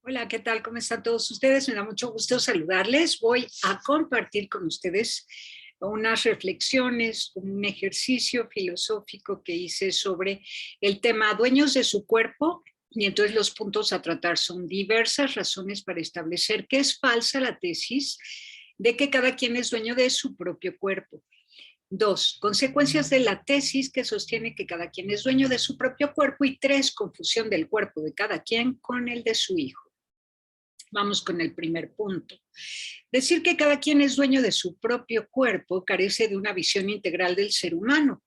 Hola, ¿qué tal? ¿Cómo están todos ustedes? Me da mucho gusto saludarles. Voy a compartir con ustedes unas reflexiones, un ejercicio filosófico que hice sobre el tema dueños de su cuerpo. Y entonces los puntos a tratar son diversas razones para establecer que es falsa la tesis de que cada quien es dueño de su propio cuerpo. Dos, consecuencias de la tesis que sostiene que cada quien es dueño de su propio cuerpo. Y tres, confusión del cuerpo de cada quien con el de su hijo. Vamos con el primer punto. Decir que cada quien es dueño de su propio cuerpo carece de una visión integral del ser humano,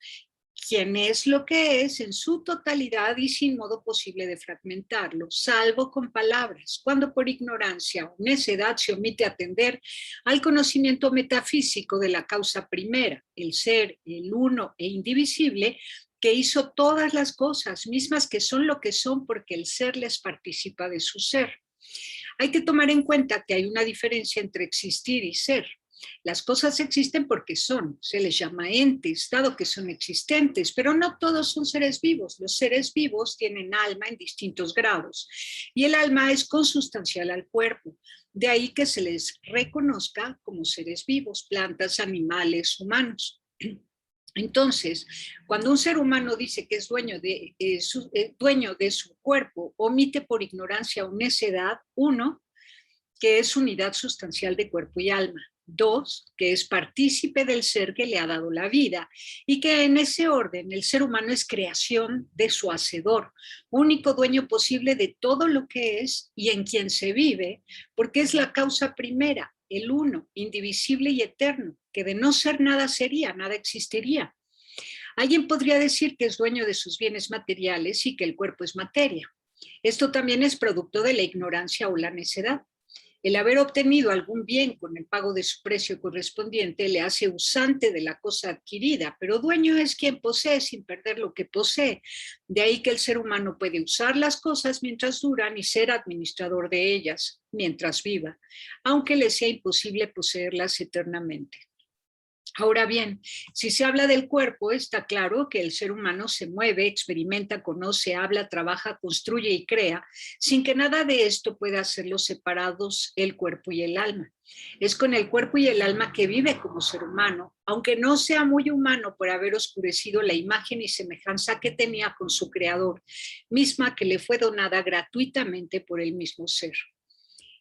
quien es lo que es en su totalidad y sin modo posible de fragmentarlo, salvo con palabras, cuando por ignorancia o necedad se omite atender al conocimiento metafísico de la causa primera, el ser, el uno e indivisible, que hizo todas las cosas, mismas que son lo que son porque el ser les participa de su ser. Hay que tomar en cuenta que hay una diferencia entre existir y ser. Las cosas existen porque son, se les llama entes, dado que son existentes, pero no todos son seres vivos. Los seres vivos tienen alma en distintos grados y el alma es consustancial al cuerpo. De ahí que se les reconozca como seres vivos, plantas, animales, humanos. Entonces, cuando un ser humano dice que es dueño de su cuerpo, omite por ignorancia o necedad, uno, que es unidad sustancial de cuerpo y alma. Dos, que es partícipe del ser que le ha dado la vida y que en ese orden el ser humano es creación de su hacedor, único dueño posible de todo lo que es y en quien se vive, porque es la causa primera, el uno, indivisible y eterno, que de no ser nada sería, nada existiría. Alguien podría decir que es dueño de sus bienes materiales y que el cuerpo es materia. Esto también es producto de la ignorancia o la necedad. El haber obtenido algún bien con el pago de su precio correspondiente le hace usante de la cosa adquirida, pero dueño es quien posee sin perder lo que posee. De ahí que el ser humano puede usar las cosas mientras duran y ser administrador de ellas mientras viva, aunque le sea imposible poseerlas eternamente. Ahora bien, si se habla del cuerpo, está claro que el ser humano se mueve, experimenta, conoce, habla, trabaja, construye y crea, sin que nada de esto pueda hacerlos separados el cuerpo y el alma. Es con el cuerpo y el alma que vive como ser humano, aunque no sea muy humano por haber oscurecido la imagen y semejanza que tenía con su creador, misma que le fue donada gratuitamente por el mismo ser.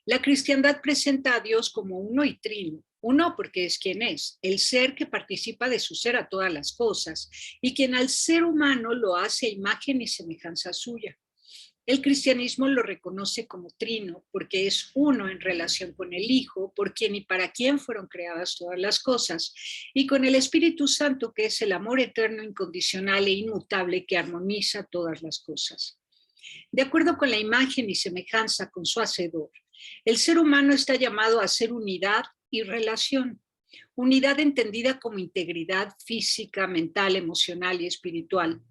La cristiandad presenta a Dios como uno y trino. Uno porque es quien es, el ser que participa de su ser a todas las cosas y quien al ser humano lo hace imagen y semejanza suya. El cristianismo lo reconoce como trino porque es uno en relación con el Hijo, por quien y para quien fueron creadas todas las cosas, y con el Espíritu Santo, que es el amor eterno, incondicional e inmutable que armoniza todas las cosas. De acuerdo con la imagen y semejanza con su hacedor, el ser humano está llamado a ser unidad y relación. Unidad entendida como integridad física, mental, emocional y espiritual.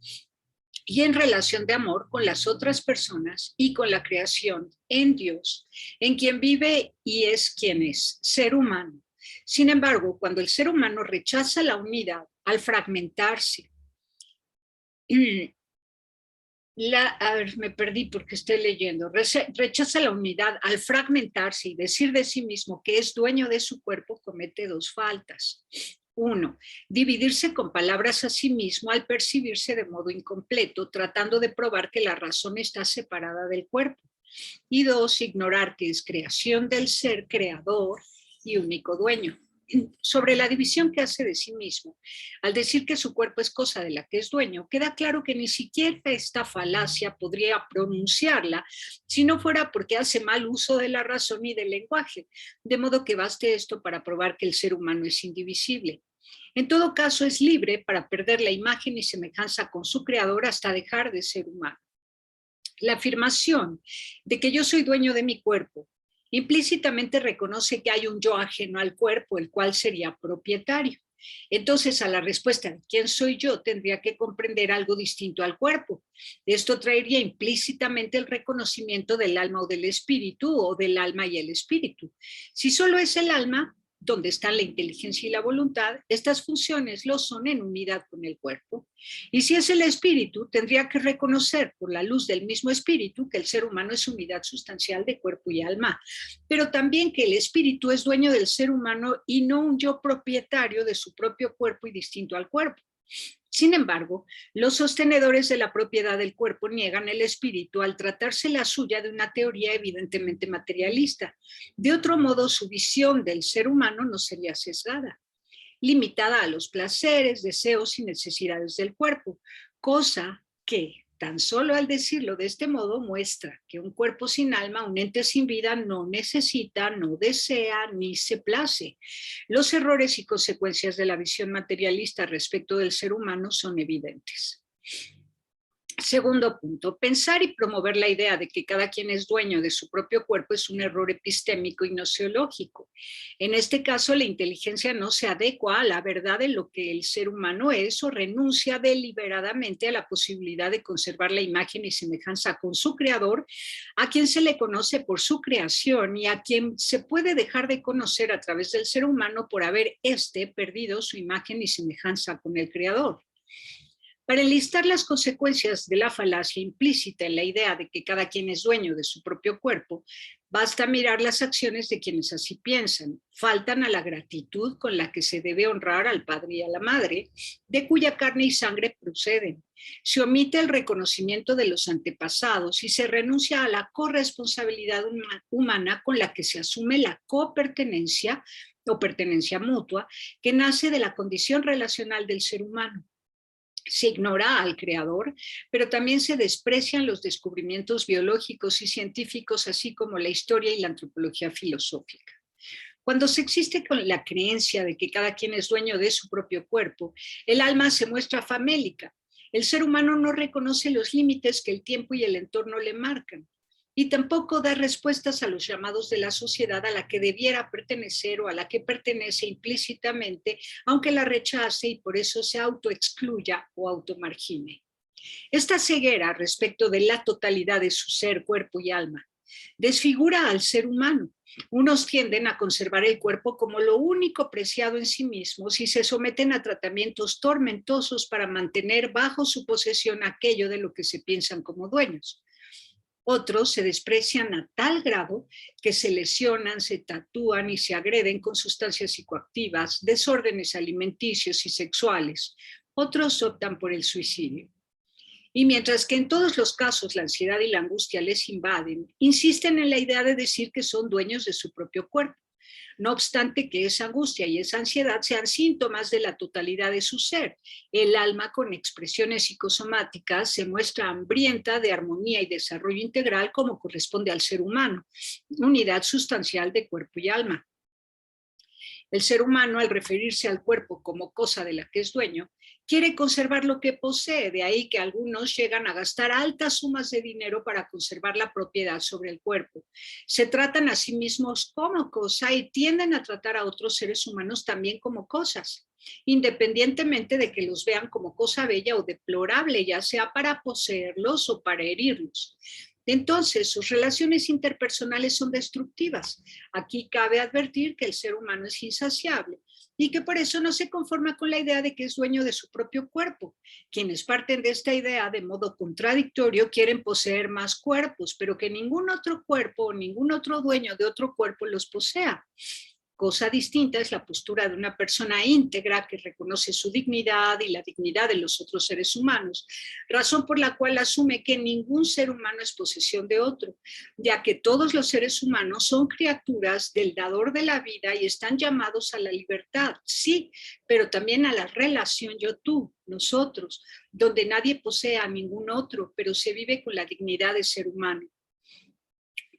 Y en relación de amor con las otras personas y con la creación en Dios, en quien vive y es quien es, ser humano. Sin embargo, cuando el ser humano rechaza la unidad al fragmentarse, a ver, me perdí porque estoy leyendo. Rechaza la unidad al fragmentarse y decir de sí mismo que es dueño de su cuerpo, comete dos faltas. Uno, dividirse con palabras a sí mismo al percibirse de modo incompleto, tratando de probar que la razón está separada del cuerpo. Y dos, ignorar que es creación del ser creador y único dueño. Sobre la división que hace de sí mismo, al decir que su cuerpo es cosa de la que es dueño, queda claro que ni siquiera esta falacia podría pronunciarla si no fuera porque hace mal uso de la razón y del lenguaje, de modo que baste esto para probar que el ser humano es indivisible. En todo caso, es libre para perder la imagen y semejanza con su creador hasta dejar de ser humano. La afirmación de que yo soy dueño de mi cuerpo implícitamente reconoce que hay un yo ajeno al cuerpo, el cual sería propietario. Entonces, a la respuesta de quién soy yo, tendría que comprender algo distinto al cuerpo. Esto traería implícitamente el reconocimiento del alma o del espíritu, o del alma y el espíritu. Si solo es el alma, donde están la inteligencia y la voluntad, estas funciones lo son en unidad con el cuerpo. Y si es el espíritu, tendría que reconocer por la luz del mismo espíritu que el ser humano es unidad sustancial de cuerpo y alma, pero también que el espíritu es dueño del ser humano y no un yo propietario de su propio cuerpo y distinto al cuerpo. Sin embargo, los sostenedores de la propiedad del cuerpo niegan el espíritu al tratarse la suya de una teoría evidentemente materialista. De otro modo, su visión del ser humano no sería sesgada, limitada a los placeres, deseos y necesidades del cuerpo, cosa que, tan solo al decirlo de este modo, muestra que un cuerpo sin alma, un ente sin vida, no necesita, no desea, ni se place. Los errores y consecuencias de la visión materialista respecto del ser humano son evidentes. Segundo punto, pensar y promover la idea de que cada quien es dueño de su propio cuerpo es un error epistémico y gnoseológico. En este caso, la inteligencia no se adecua a la verdad de lo que el ser humano es o renuncia deliberadamente a la posibilidad de conservar la imagen y semejanza con su creador, a quien se le conoce por su creación y a quien se puede dejar de conocer a través del ser humano por haber perdido su imagen y semejanza con el creador. Para enlistar las consecuencias de la falacia implícita en la idea de que cada quien es dueño de su propio cuerpo, basta mirar las acciones de quienes así piensan. Faltan a la gratitud con la que se debe honrar al padre y a la madre, de cuya carne y sangre proceden. Se omite el reconocimiento de los antepasados y se renuncia a la corresponsabilidad humana con la que se asume la copertenencia o pertenencia mutua que nace de la condición relacional del ser humano. Se ignora al creador, pero también se desprecian los descubrimientos biológicos y científicos, así como la historia y la antropología filosófica. Cuando se existe con la creencia de que cada quien es dueño de su propio cuerpo, el alma se muestra famélica. El ser humano no reconoce los límites que el tiempo y el entorno le marcan, y tampoco da respuestas a los llamados de la sociedad a la que debiera pertenecer o a la que pertenece implícitamente, aunque la rechace y por eso se autoexcluya o automargine. Esta ceguera respecto de la totalidad de su ser, cuerpo y alma desfigura al ser humano. Unos tienden a conservar el cuerpo como lo único preciado en sí mismos y se someten a tratamientos tormentosos para mantener bajo su posesión aquello de lo que se piensan como dueños. Otros se desprecian a tal grado que se lesionan, se tatúan y se agreden con sustancias psicoactivas, desórdenes alimenticios y sexuales. Otros optan por el suicidio. Y mientras que en todos los casos la ansiedad y la angustia les invaden, insisten en la idea de decir que son dueños de su propio cuerpo. No obstante que esa angustia y esa ansiedad sean síntomas de la totalidad de su ser. El alma, con expresiones psicosomáticas, se muestra hambrienta de armonía y desarrollo integral como corresponde al ser humano, unidad sustancial de cuerpo y alma. El ser humano, al referirse al cuerpo como cosa de la que es dueño, quiere conservar lo que posee, de ahí que algunos llegan a gastar altas sumas de dinero para conservar la propiedad sobre el cuerpo. Se tratan a sí mismos como cosa y tienden a tratar a otros seres humanos también como cosas, independientemente de que los vean como cosa bella o deplorable, ya sea para poseerlos o para herirlos. Entonces, sus relaciones interpersonales son destructivas. Aquí cabe advertir que el ser humano es insaciable y que por eso no se conforma con la idea de que es dueño de su propio cuerpo. Quienes parten de esta idea de modo contradictorio quieren poseer más cuerpos, pero que ningún otro cuerpo o ningún otro dueño de otro cuerpo los posea. Cosa distinta es la postura de una persona íntegra que reconoce su dignidad y la dignidad de los otros seres humanos, razón por la cual asume que ningún ser humano es posesión de otro, ya que todos los seres humanos son criaturas del dador de la vida y están llamados a la libertad, sí, pero también a la relación yo-tú, nosotros, donde nadie posee a ningún otro, pero se vive con la dignidad de ser humano.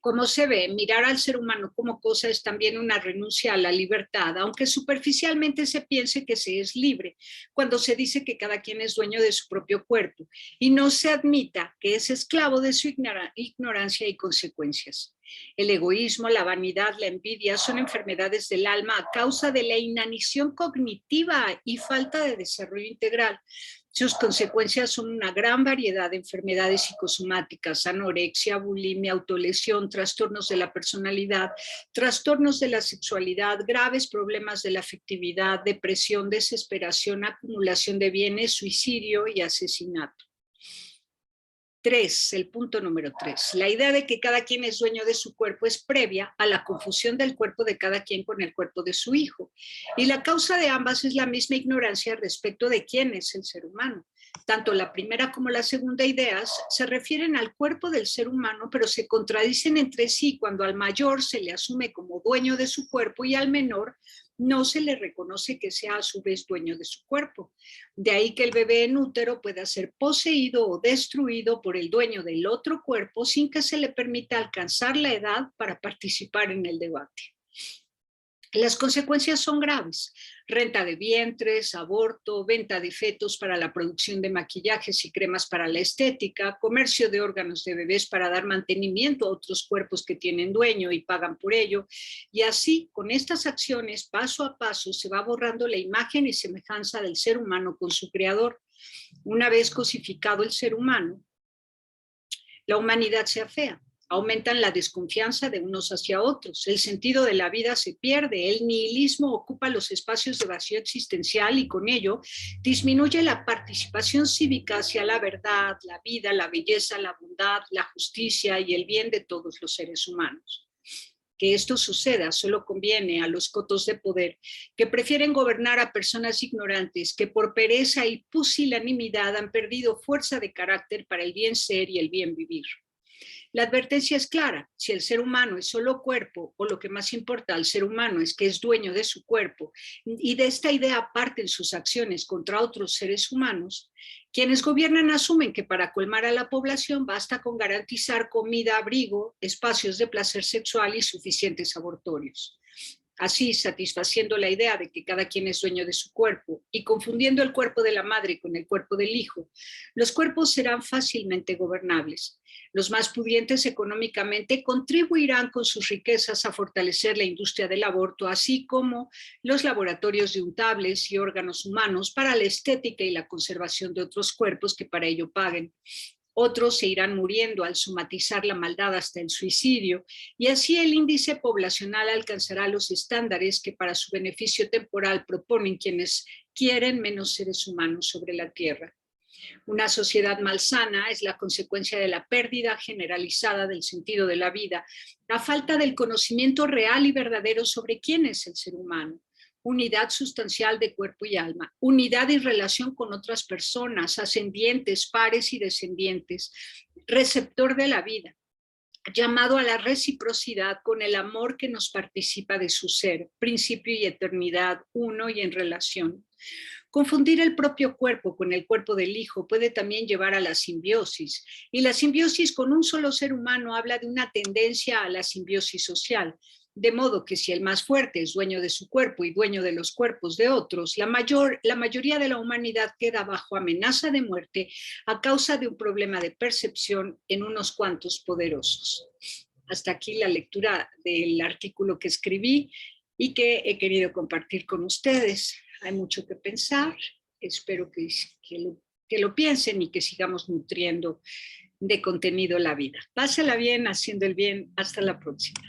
Como se ve, mirar al ser humano como cosa es también una renuncia a la libertad, aunque superficialmente se piense que se es libre, cuando se dice que cada quien es dueño de su propio cuerpo, y no se admita que es esclavo de su ignorancia y consecuencias. El egoísmo, la vanidad, la envidia son enfermedades del alma a causa de la inanición cognitiva y falta de desarrollo integral. Sus consecuencias son una gran variedad de enfermedades psicosomáticas: anorexia, bulimia, autolesión, trastornos de la personalidad, trastornos de la sexualidad, graves problemas de la afectividad, depresión, desesperación, acumulación de bienes, suicidio y asesinato. 3, el punto número 3. La idea de que cada quien es dueño de su cuerpo es previa a la confusión del cuerpo de cada quien con el cuerpo de su hijo. Y la causa de ambas es la misma ignorancia respecto de quién es el ser humano. Tanto la primera como la segunda ideas se refieren al cuerpo del ser humano, pero se contradicen entre sí cuando al mayor se le asume como dueño de su cuerpo y al menor no se le reconoce que sea a su vez dueño de su cuerpo. De ahí que el bebé en útero pueda ser poseído o destruido por el dueño del otro cuerpo sin que se le permita alcanzar la edad para participar en el debate. Las consecuencias son graves: renta de vientres, aborto, venta de fetos para la producción de maquillajes y cremas para la estética, comercio de órganos de bebés para dar mantenimiento a otros cuerpos que tienen dueño y pagan por ello. Y así, con estas acciones, paso a paso, se va borrando la imagen y semejanza del ser humano con su creador. Una vez cosificado el ser humano, la humanidad se afea. Aumentan la desconfianza de unos hacia otros, el sentido de la vida se pierde, el nihilismo ocupa los espacios de vacío existencial y con ello disminuye la participación cívica hacia la verdad, la vida, la belleza, la bondad, la justicia y el bien de todos los seres humanos. Que esto suceda solo conviene a los cotos de poder que prefieren gobernar a personas ignorantes que por pereza y pusilanimidad han perdido fuerza de carácter para el bien ser y el bien vivir. La advertencia es clara: si el ser humano es solo cuerpo, o lo que más importa al ser humano es que es dueño de su cuerpo, y de esta idea parten sus acciones contra otros seres humanos, quienes gobiernan asumen que para colmar a la población basta con garantizar comida, abrigo, espacios de placer sexual y suficientes abortorios. Así, satisfaciendo la idea de que cada quien es dueño de su cuerpo y confundiendo el cuerpo de la madre con el cuerpo del hijo, los cuerpos serán fácilmente gobernables. Los más pudientes económicamente contribuirán con sus riquezas a fortalecer la industria del aborto, así como los laboratorios de untables y órganos humanos para la estética y la conservación de otros cuerpos que para ello paguen. Otros se irán muriendo al somatizar la maldad hasta el suicidio, y así el índice poblacional alcanzará los estándares que para su beneficio temporal proponen quienes quieren menos seres humanos sobre la tierra. Una sociedad malsana es la consecuencia de la pérdida generalizada del sentido de la vida, la falta del conocimiento real y verdadero sobre quién es el ser humano. Unidad sustancial de cuerpo y alma, unidad y relación con otras personas, ascendientes, pares y descendientes, receptor de la vida, llamado a la reciprocidad con el amor que nos participa de su ser, principio y eternidad, uno y en relación. Confundir el propio cuerpo con el cuerpo del hijo puede también llevar a la simbiosis, y la simbiosis con un solo ser humano habla de una tendencia a la simbiosis social, de modo que si el más fuerte es dueño de su cuerpo y dueño de los cuerpos de otros, la mayoría de la humanidad queda bajo amenaza de muerte a causa de un problema de percepción en unos cuantos poderosos. Hasta aquí la lectura del artículo que escribí y que he querido compartir con ustedes. Hay mucho que pensar, espero que lo piensen y que sigamos nutriendo de contenido la vida. Pásala bien haciendo el bien. Hasta la próxima.